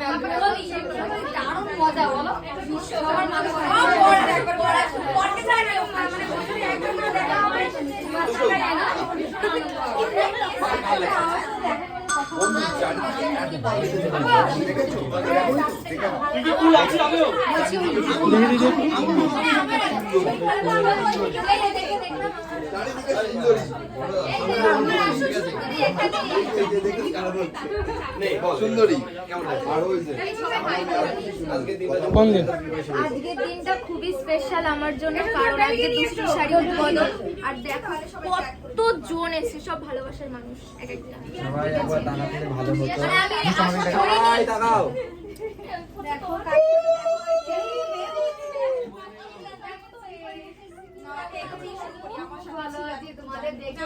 দারুণ মজা বলো সবার মাঝে সুন্দরী আজকের দিনটা খুবই স্পেশাল আমার জন্য কারণ আজকে দুষ্টু শাড়ি উদ্বোধন আর দেখো কত জন এসেছে সব ভালোবাসার মানুষ এক একটা সবাই একবার তাকাতে ভালো হতো মানে আমি আশা করিনি তাকাও দেখো তোমাদের দেখে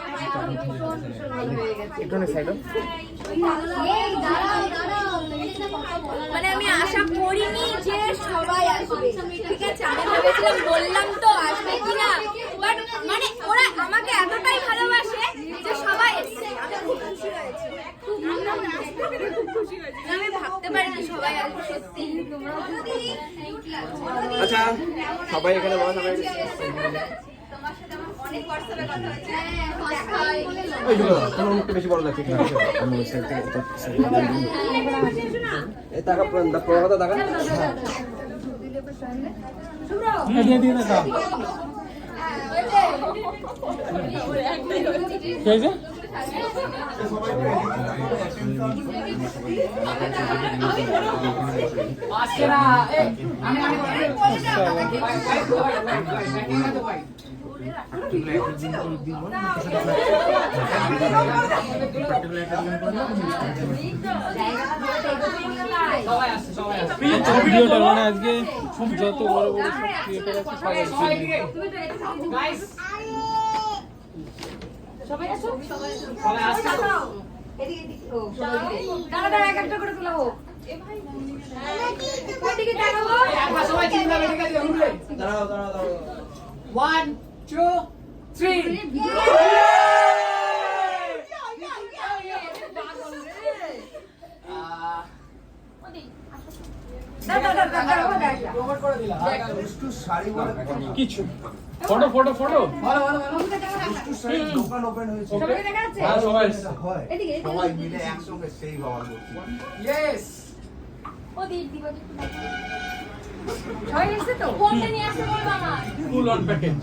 মানে আমি আশা করিনি যে সবাই আসবে ঠিক আছে আমি ভেবেছিলাম বললাম তো আসবে কিনা বাট মানে ওরা আমাকে এতটাই ভালোবাসে যে সবাই এসেছে আমি খুব খুশি হয়েছি খুব খুশি হয়েছি আমি ভাবতে পারিনি সবাই আসবে সত্যি আচ্ছা সবাই এখানে বসো সবাই তোমার সাথে আমার অনেক হোয়াটসঅ্যাপে কথা হয়েছে ওই দেখো তোমার মুখটা বেশি বড় লাগছে ঠিক আছে আমি ওই সাইড থেকে এই টাকা প্রভাতা টাকা দিয়ে দিয়ে না দাও কি হয়েছে ভিডিওটা মানে আজকে যত বড় বড় সব ক্রিয়েটার আছে সবাই আসো সবাই আসো এদিকে এদিকে ও দাঁড়া দাঁড়া এক একটা করে তোলা হোক এ ভাই ওইদিকে তাকাবো একবার সবাই চিন্তা করে ঠিক আছে উঠবে দাঁড়াও দাঁড়াও দাঁড়াও 1 2 3 কিছু ফটো ফটো ফটো ভালো ভালো ভালো দোকান ওপেন হয়েছে সবাই দেখা যাচ্ছে হ্যাঁ সবাই হয় এদিকে সবাই মিলে একসঙ্গে সেই ব্যবহার করছি ইয়েস ও দিদি সবাই এসেছে তো ফোনটা নিয়ে আসতে বলবো আমার ফুল অন প্যাকেজ